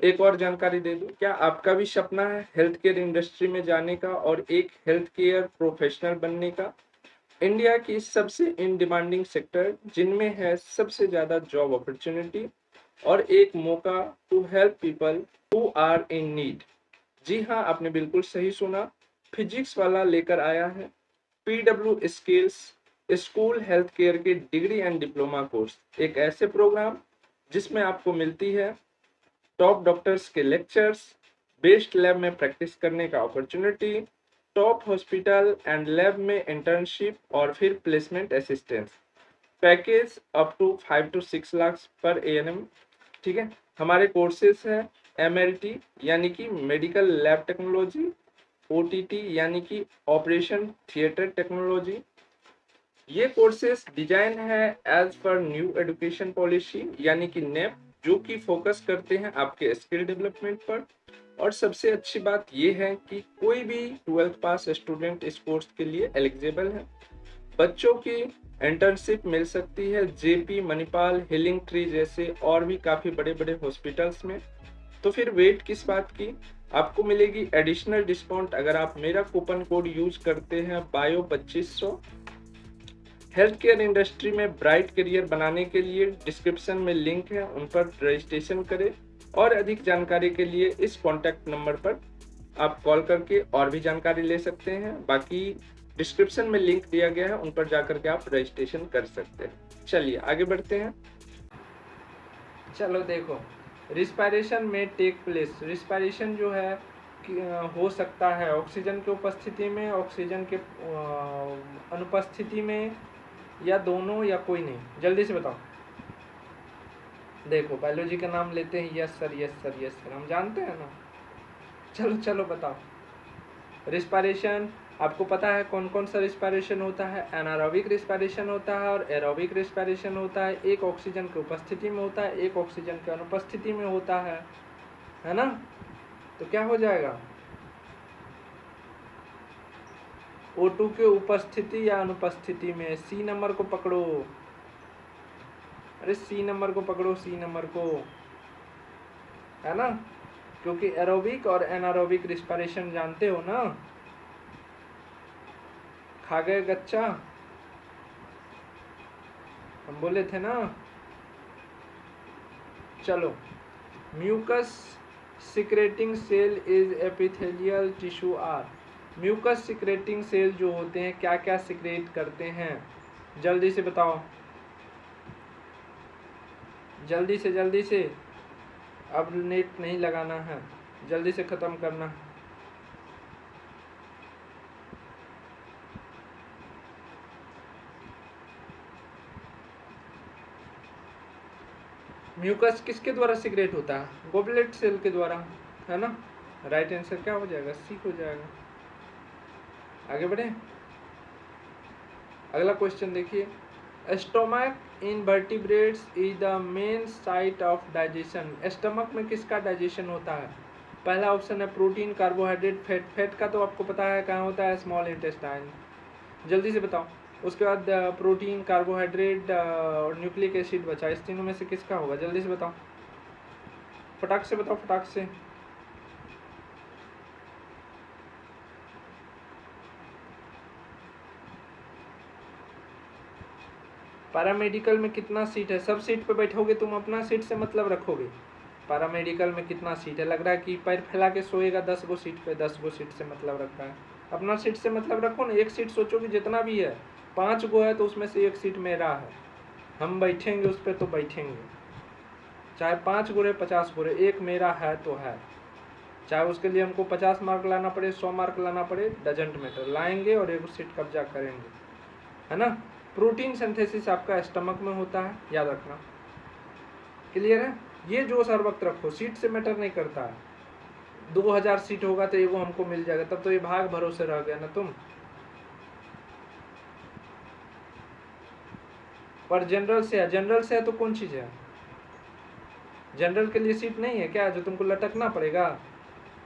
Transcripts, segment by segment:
एक और जानकारी दे दूं, क्या आपका भी सपना है हेल्थ केयर इंडस्ट्री में जाने का और एक हेल्थ केयर प्रोफेशनल बनने का? इंडिया की सबसे इन डिमांडिंग सेक्टर जिनमें है सबसे ज्यादा जॉब अपॉर्चुनिटी और एक मौका to help people who are in need. जी हाँ, आपने बिल्कुल सही सुना, फिजिक्स वाला लेकर आया है PW skills school health care के डिग्री एंड डिप्लोमा कोर्स, एक ऐसे प्रोग्राम जिसमें आपको मिलती है टॉप डॉक्टर्स के लेक्चर्स, बेस्ट लैब में प्रैक्टिस करने का opportunity, top hospital and lab में इंटर्नशिप और फिर placement assistance. Package up to 5 to 6 lakh पर एएनएम। ठीक है, हमारे कोर्सेज हैं एमएलटी यानी कि मेडिकल लैब टेक्नोलॉजी, ओटीटी यानी कि ऑपरेशन थिएटर टेक्नोलॉजी। ये कोर्सेज डिजाइन है as per new education policy यानी कि नेप, जो कि फोकस करते हैं आपके स्किल डेवलपमेंट पर। और सबसे अच्छी बात यह है कि कोई भी 12th पास स्टूडेंट इस कोर्स के लिए एलिजिबल है। बच्चों की इंटर्नशिप मिल सकती है जेपी, मणिपाल, हीलिंग ट्री जैसे और भी काफी बड़े बड़े हॉस्पिटल्स में। तो फिर वेट किस बात की, आपको मिलेगी एडिशनल डिस्काउंट अगर आप मेरा कूपन कोड यूज करते हैं बायो 2500। हेल्थ केयर इंडस्ट्री में ब्राइट करियर बनाने के लिए डिस्क्रिप्शन में लिंक है, उन पर रजिस्ट्रेशन करें और अधिक जानकारी के लिए इस कॉन्टैक्ट नंबर पर आप कॉल करके और भी जानकारी ले सकते हैं। बाकी डिस्क्रिप्शन में लिंक दिया गया है, उन पर जाकर के आप रजिस्ट्रेशन कर सकते हैं। चलिए आगे बढ़ते हैं। चलो देखो, रिस्पायरेशन में टेक प्लेस, रिस्पायरेशन जो है हो सकता है ऑक्सीजन की उपस्थिति में, ऑक्सीजन के अनुपस्थिति में, या दोनों, या कोई नहीं। जल्दी से बताओ। देखो बायोलॉजी का नाम लेते हैं, yes sir yes sir yes sir, हम जानते हैं ना। चलो चलो बताओ। रिस्पायरेशन आपको पता है कौन कौन सा रिस्पायरेशन होता है? एनारोबिक रिस्पायरेशन होता है और एरोबिक रिस्पायरेशन होता है। एक ऑक्सीजन की उपस्थिति में होता है, एक ऑक्सीजन की अनुपस्थिति में होता है ना। तो क्या हो जाएगा? O2 के उपस्थिति या अनुपस्थिति में। सी नंबर को पकड़ो, अरे सी नंबर को पकड़ो, सी नंबर को, है ना। क्योंकि एरोबिक और एनारोबिक रिस्पायरेशन जानते हो ना। खा गए गच्चा, हम बोले थे ना। चलो, mucus secreting cell is epithelial tissue are. Mucus secreting cell जो होते हैं क्या क्या सिक्रेट करते हैं? जल्दी से बताओ, जल्दी से जल्दी से। अब नेट नहीं लगाना है, जल्दी से खत्म करना है। म्यूकस किसके द्वारा सिक्रेट होता है? गोबलेट सेल के द्वारा, है ना। राइट आंसर क्या हो जाएगा? सी हो जाएगा। आगे बढ़े, अगला क्वेश्चन देखिए। Stomach in vertebrates is the main site of digestion. Stomach में किसका डाइजेशन होता है? पहला ऑप्शन है प्रोटीन, कार्बोहाइड्रेट, फैट। फैट का तो आपको पता है कहाँ होता है? Small intestine. जल्दी से बताओ। उसके बाद प्रोटीन, कार्बोहाइड्रेट और न्यूक्लिक एसिड बचा, इस तीनों में से किसका होगा? जल्दी से बताओ, फटाक से बताओ, फटाक से। पैरामेडिकल में कितना सीट है? सब सीट पे बैठोगे तुम, अपना सीट से मतलब रखोगे। पैरामेडिकल में कितना सीट है? लग रहा है कि पैर फैला के सोएगा 10 गो सीट पे, 10 गो सीट से मतलब रखा है। अपना सीट से मतलब रखो ना। एक सीट सोचो कि जितना भी है 5 गो है तो उसमें से एक सीट मेरा है, हम बैठेंगे उस पर तो बैठेंगे, चाहे 5 गो रहे 50 गो रहे, एक मेरा है तो है। चाहे उसके लिए हमको 50 मार्क लाना पड़े, 100 मार्क लाना पड़े, डजेंट मैटर, लाएंगे और एक सीट कब्जा करेंगे, है ना। प्रोटीन सिंथेसिस आपका स्टमक में होता है, याद रखना। क्लियर है? ये जोश हर वक्त रखो, सीट से मैटर नहीं करता है। 2000 सीट होगा तो एगो हमको मिल जाएगा, तब तो ये भाग भरोसे रह गया ना तुम। पर जनरल से है, जनरल से है तो कौन चीज है? जनरल के लिए सीट नहीं है क्या जो तुमको लटकना पड़ेगा?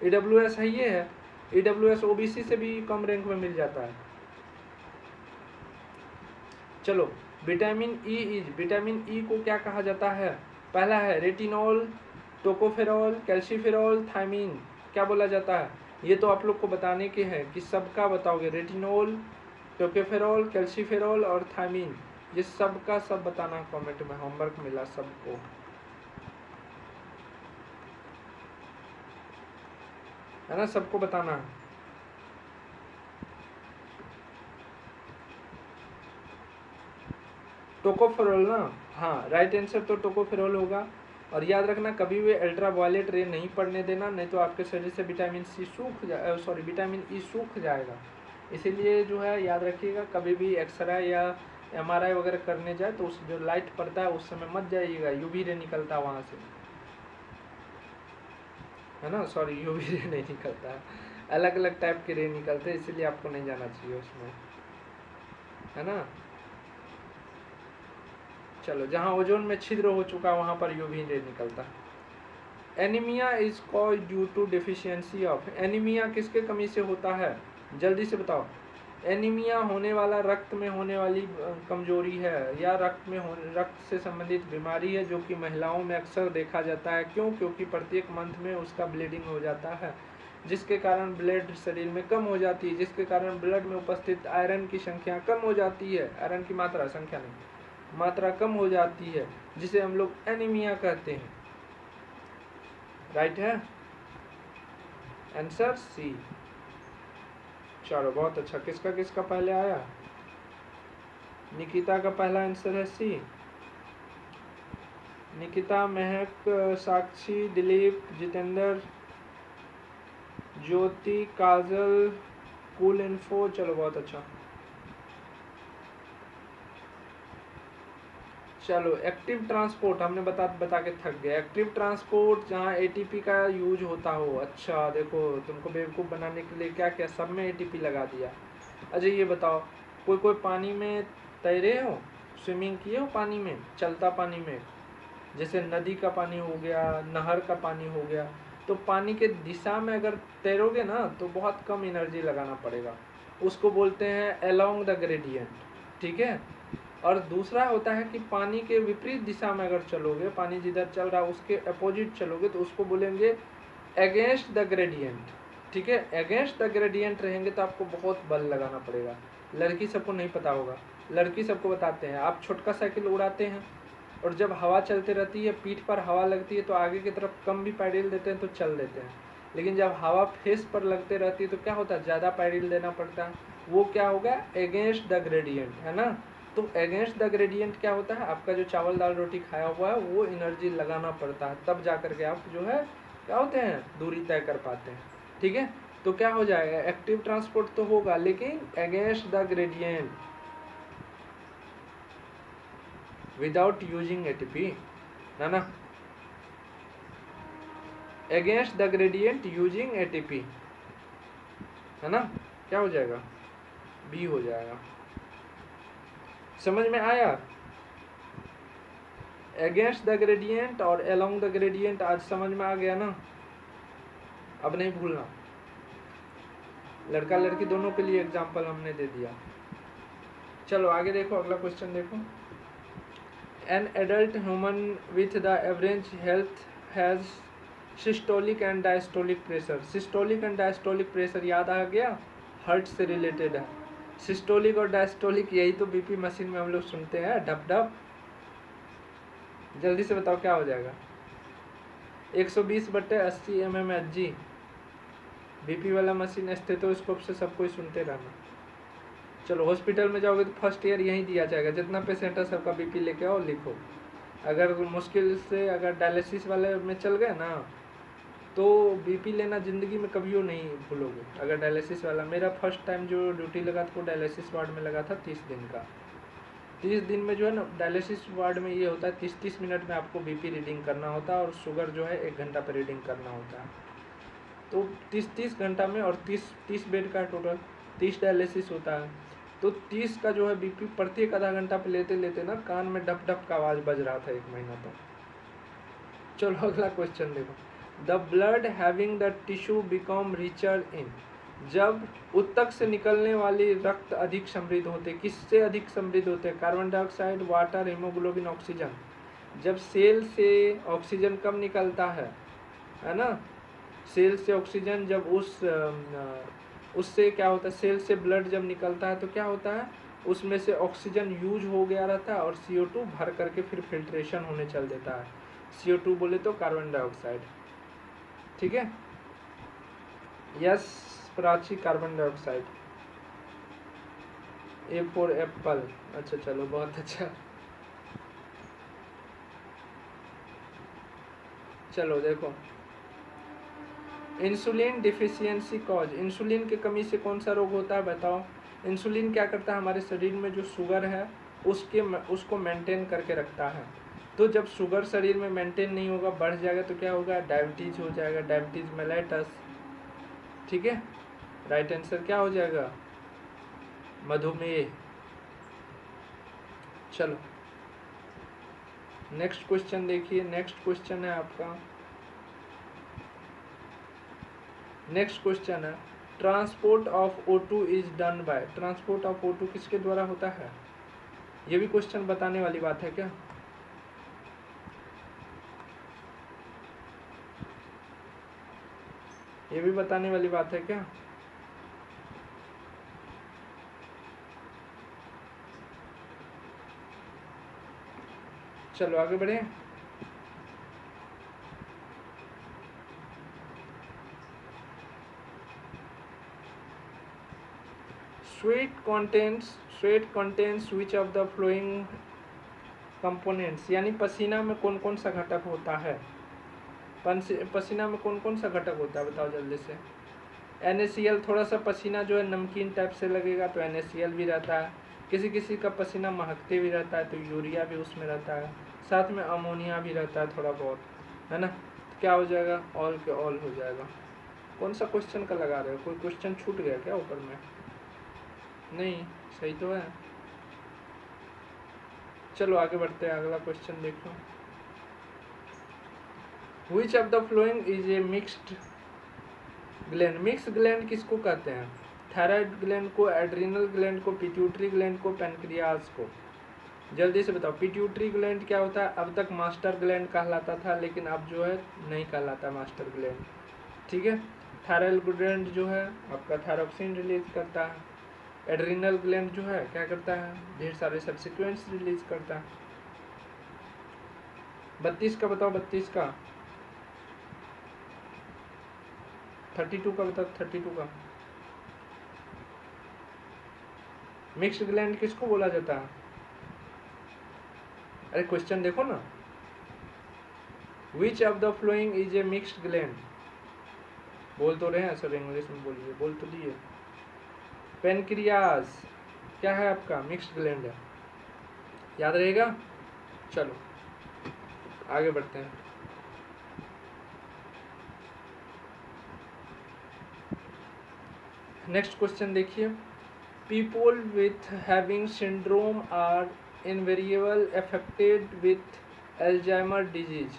ईडब्ल्यूएस है, ये है। ईडब्ल्यूएस ओबीसी से भी कम रैंक में मिल जाता है। चलो, विटामिन ई को क्या कहा जाता है? पहला है रेटिनॉल, टोकोफेरॉल, कैल्सीफेरॉल, थायमीन, क्या बोला जाता है? ये तो आप लोग को बताने के हैं कि सबका बताओगे। रेटिनोल, टोकोफेरॉल, कैल्सीफेरॉल और थायमीन, ये सबका सब बताना कमेंट में, होमवर्क मिला सबको, है ना, सबको बताना है। टोकोफेरॉल ना, हाँ राइट आंसर तो टोकोफेरॉल होगा। और याद रखना कभी भी अल्ट्रावायलेट रे नहीं पड़ने देना, नहीं तो आपके शरीर से विटामिन सी सूख जाए, सॉरी विटामिन ई सूख जाएगा। इसीलिए जो है याद रखिएगा, कभी भी एक्सरे या एमआरआई वगैरह करने जाए तो उस जो लाइट पड़ता है उस समय मत जाइएगा, यूवी रे निकलता है वहाँ से, है ना, सॉरी यूवी रे नहीं निकलता है, अलग अलग टाइप के रे निकलते हैं, इसीलिए आपको नहीं जाना चाहिए उसमें, है ना। चलो, जहाँ ओजोन में छिद्र हो चुका वहाँ पर यूवी रे निकलता है। Anaemia is called due to deficiency of, anaemia किसके कमी से होता है, जल्दी से बताओ। एनीमिया होने वाला रक्त में होने वाली कमजोरी है, या रक्त से संबंधित बीमारी है, जो कि महिलाओं में अक्सर देखा जाता है। क्यों? क्योंकि प्रत्येक मंथ में उसका ब्लीडिंग हो जाता है, जिसके कारण ब्लड शरीर में कम हो जाती है, जिसके कारण ब्लड में उपस्थित आयरन की संख्या कम हो जाती है, आयरन की मात्रा, संख्या नहीं, मात्रा कम हो जाती है, जिसे हम लोग एनीमिया कहते हैं। राइट है आंसर सी। चलो बहुत अच्छा, किसका किसका पहले आया? निकिता का पहला आंसर है सी। निकिता, महक, साक्षी, दिलीप, जितेंद्र, ज्योति, काजल, कूल इन्फो, चलो बहुत अच्छा। चलो, एक्टिव ट्रांसपोर्ट हमने बता के थक गए। एक्टिव ट्रांसपोर्ट जहाँ एटीपी का यूज होता हो। अच्छा देखो, तुमको बेवकूफ़ बनाने के लिए क्या क्या सब में एटीपी लगा दिया। अच्छा ये बताओ, कोई पानी में तैरे हो, स्विमिंग किए हो पानी में, चलता पानी में, जैसे नदी का पानी हो गया, नहर का पानी हो गया, तो पानी के दिशा में अगर तैरोगे ना तो बहुत कम एनर्जी लगाना पड़ेगा, उसको बोलते हैं अलोंग द ग्रेडियंट, ठीक है। और दूसरा होता है कि पानी के विपरीत दिशा में अगर चलोगे, पानी जिधर चल रहा है उसके अपोजिट चलोगे, तो उसको बोलेंगे अगेंस्ट द ग्रेडियंट, ठीक है। अगेंस्ट द ग्रेडियंट रहेंगे तो आपको बहुत बल लगाना पड़ेगा। लड़की सबको नहीं पता होगा, लड़की सबको बताते हैं। आप छोटका साइकिल उड़ाते हैं और जब हवा चलते रहती है, पीठ पर हवा लगती है, तो आगे की तरफ कम भी पैडल देते हैं तो चल देते हैं, लेकिन जब हवा फेस पर लगते रहती है तो क्या होता है, ज़्यादा पैडल देना पड़ता है। वो क्या होगा, अगेंस्ट द ग्रेडियंट, है ना। तो अगेंस्ट द ग्रेडियंट क्या होता है, आपका जो चावल दाल रोटी खाया हुआ है वो एनर्जी लगाना पड़ता है, तब जा करके आप जो है क्या होते हैं, दूरी तय कर पाते हैं, ठीक है। तो क्या हो जाएगा, एक्टिव ट्रांसपोर्ट तो होगा लेकिन against the gradient, without using ATP, है ना। Against the gradient using ATP, है ना। क्या हो जाएगा, बी हो जाएगा। समझ में आया? अगेंस्ट द ग्रेडियंट और अलोंग द ग्रेडियंट आज समझ में आ गया ना, अब नहीं भूलना। लड़का लड़की दोनों के लिए एग्जाम्पल हमने दे दिया। चलो आगे देखो, अगला क्वेश्चन देखो। An adult human with the average health has systolic and diastolic pressure. Systolic and diastolic pressure याद आ गया, हार्ट से रिलेटेड है। सिस्टोलिक और डायस्टोलिक यही तो बीपी मशीन में हम लोग सुनते हैं, डब डब। जल्दी से बताओ क्या हो जाएगा, 120/80 mmHg। बीपी वाला मशीन स्टेथोस्कोप से सब कोई सुनते रहना। चलो हॉस्पिटल में जाओगे तो फर्स्ट ईयर यहीं दिया जाएगा, जितना पेशेंट है सबका बीपी लेके आओ, लिखो। अगर मुश्किल से अगर डायलिसिस वाले में चल गए ना तो बीपी लेना ज़िंदगी में कभी नहीं भूलोगे। अगर डायलिसिस वाला, मेरा फर्स्ट टाइम जो ड्यूटी लगा था वो डायलिसिस वार्ड में लगा था 30 दिन का। 30 दिन में जो है ना डायलिसिस वार्ड में ये होता है 30-30 मिनट में आपको बीपी रीडिंग करना होता है, और शुगर जो है 1 घंटा पर रीडिंग करना होता है। तो 30-30 घंटा में, और 30 बेड का टोटल 30 डायलिसिस होता है, तो 30 का जो है बीपी प्रत्येक आधा घंटा पे लेते लेते ना कान में डप डप का आवाज़ बज रहा था 1 महीना तक। चलो अगला क्वेश्चन देखो। The blood having the tissue become richer in. जब उत्तक से निकलने वाली रक्त अधिक समृद्ध होते, किससे अधिक समृद्ध होते, carbon dioxide, water, haemoglobin, oxygen. जब सेल से ऑक्सीजन कब निकलता है ना, सेल से ऑक्सीजन जब उससे क्या होता है, सेल से ब्लड जब निकलता है तो क्या होता है, उसमें से ऑक्सीजन यूज हो गया रहता है और CO2 भर करके फिर फिल्ट्रेशन होने चल देता है। CO2 बोले तो कार्बन डाइऑक्साइड, ठीक है। Yes Prachi, carbon dioxide. A for Apple, अच्छा चलो बहुत अच्छा। चलो देखो, इंसुलिन डिफिशियंसी कॉज, इंसुलिन की कमी से कौन सा रोग होता है बताओ। इंसुलिन क्या करता है, हमारे शरीर में जो शुगर है उसको मेंटेन करके रखता है। तो जब शुगर शरीर में मेंटेन नहीं होगा, बढ़ जाएगा तो क्या होगा, डायबिटीज हो जाएगा, डायबिटीज मेलाइटस, ठीक है। राइट आंसर क्या हो जाएगा, मधुमेह। चलो नेक्स्ट क्वेश्चन देखिए, नेक्स्ट क्वेश्चन है आपका, नेक्स्ट क्वेश्चन है transport of O2 is done by, transport of O2 किसके द्वारा होता है, ये भी क्वेश्चन बताने वाली बात है क्या। ये भी बताने वाली बात है क्या। चलो आगे बढ़े। Sweat contents which of the flowing components, यानी पसीना में कौन कौन सा घटक होता है, पसीना में कौन कौन सा घटक होता है बताओ जल्दी से। NaCl, थोड़ा सा पसीना जो है नमकीन टाइप से लगेगा तो NaCl भी रहता है, किसी किसी का पसीना महकते भी रहता है तो यूरिया भी उसमें रहता है, साथ में अमोनिया भी रहता है थोड़ा बहुत, है ना। तो क्या हो जाएगा, ऑल के ऑल हो जाएगा। कौन सा क्वेश्चन का लगा रहे हो, कोई क्वेश्चन छूट गया क्या ऊपर में, नहीं सही तो है। चलो आगे बढ़ते हैं, अगला क्वेश्चन देखो। Which of the following is a mixed gland, mix gland किसको कहते हैं, थायराइड ग्लैंड को, एड्रिनल ग्लैंड को, पिट्यूटरी ग्लैंड को, पेनक्रियास को। जल्दी से बताओ, पिट्यूटरी ग्लैंड क्या होता है, अब तक मास्टर ग्लैंड कहलाता था लेकिन अब जो है नहीं कहलाता मास्टर ग्लैंड, ठीक है। थायराइड ग्लैंड जो है आपका थायरोक्सिन रिलीज करता है, एड्रिनल ग्लैंड जो है क्या करता है, ढेर सारे सब्सिक्वेंट्स रिलीज करता है। 32 का बताओ, 32 का, 32 का बताओ, 32 का। मिक्स्ड ग्लैंड किसको बोला जाता है, अरे क्वेश्चन देखो ना, which of the following is a mixed gland, बोल तो रहे हैं सर, इंग्लिश में बोलिए, बोल तो दिए। पेनक्रियास क्या है आपका, मिक्स्ड ग्लैंड है, याद रहेगा। चलो आगे बढ़ते हैं। नेक्स्ट क्वेश्चन देखिए, people with having syndrome are invariable affected with Alzheimer disease.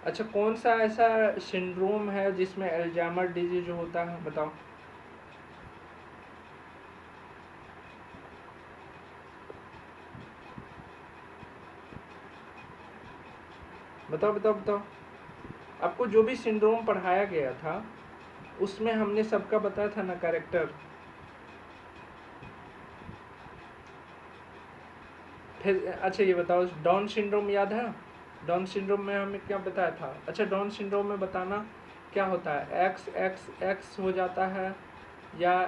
अच्छा कौन सा ऐसा सिंड्रोम है जिसमें एल्जाइमर डिजीज होता है बताओ। बताओ बताओ बताओ, आपको जो भी सिंड्रोम पढ़ाया गया था उसमें हमने सबका बताया था ना कैरेक्टर। फिर अच्छा ये बताओ, डाउन सिंड्रोम याद है, डाउन सिंड्रोम में हमें क्या बताया था। अच्छा डाउन सिंड्रोम में बताना क्या होता है, एक्स एक्स एक्स हो जाता है या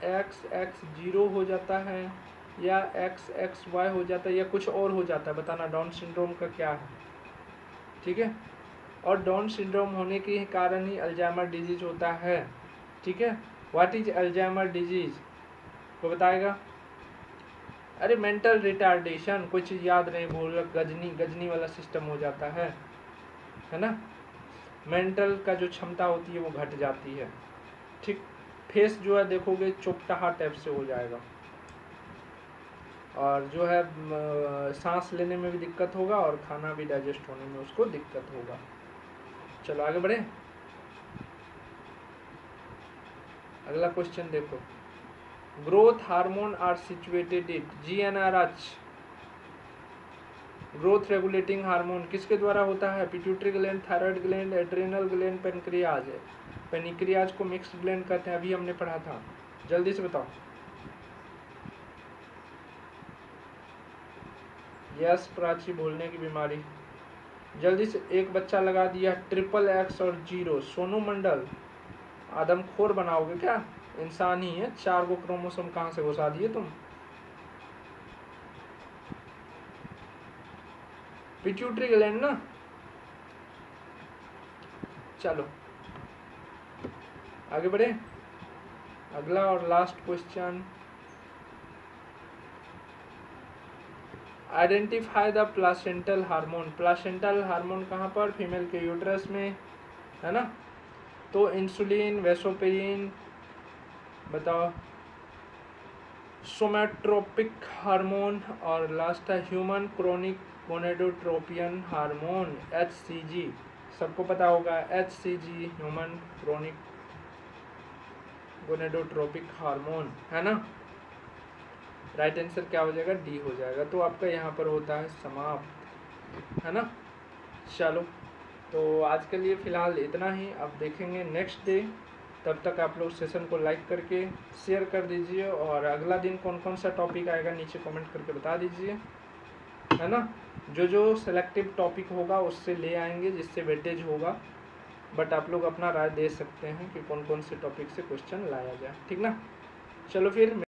एक्स एक्स जीरो हो जाता है या एक्स एक्स वाई हो जाता है या कुछ और हो जाता है, बताना डाउन सिंड्रोम का क्या है, ठीक है। और डाउन सिंड्रोम होने के कारण ही अल्जाइमर डिजीज होता है, ठीक है। व्हाट इज अल्जाइमर डिजीज को बताएगा। अरे मेंटल रिटार्डेशन, कोई चीज़ याद नहीं, भूल, गजनी गजनी वाला सिस्टम हो जाता है ना, मेंटल का जो क्षमता होती है वो घट जाती है, ठीक। फेस जो है देखोगे चुपटाहा टाइप से हो जाएगा और जो है सांस लेने में भी दिक्कत होगा और खाना भी डाइजेस्ट होने में उसको दिक्कत होगा। चलो आगे बढ़े, अगला क्वेश्चन देखो, growth hormone are situated it, GnRH, growth regulating hormone किसके द्वारा होता है? Pituitary gland, thyroid gland, adrenal gland, pancreas है। पेनिक्रियाज को मिक्स्ड ग्लैंड कहते हैं, अभी हमने पढ़ा था। जल्दी से बताओ। यस प्राची, भूलने की बीमारी। जल्दी से, एक बच्चा लगा दिया XXX और 0। सोनू मंडल, आदमखोर बनाओगे क्या? इंसान ही है, 4 गो क्रोमोसोम कहाँ से घुसा दिए तुम? पिट्यूटरी ग्लैंड ना। चलो आगे बढ़े। अगला और last question, identify the placental hormone. Placental hormone कहाँ पर? फीमेल के यूट्रस में, है ना। तो इंसुलिन, वेसोपेरिन, बताओ, सोमेट्रोपिक हार्मोन, और लास्ट है ह्यूमन क्रोनिक गोनेडोट्रोपियन हार्मोन, HCG। सबको पता होगा HCG, human chronic gonadotropic hormone, है ना। राइट आंसर क्या हो जाएगा? डी हो जाएगा। तो आपका यहाँ पर होता है समाप्त, है ना। चलो, तो आज के लिए फ़िलहाल इतना ही। अब देखेंगे नेक्स्ट डे। तब तक आप लोग सेशन को लाइक करके शेयर कर दीजिए, और अगला दिन कौन कौन सा टॉपिक आएगा नीचे कमेंट करके बता दीजिए, है ना। जो जो सेलेक्टिव टॉपिक होगा उससे ले आएंगे, जिससे वेटेज होगा। बट आप लोग अपना राय दे सकते हैं कि कौन कौन से टॉपिक से क्वेश्चन लाया जाए, ठीक ना। चलो फिर।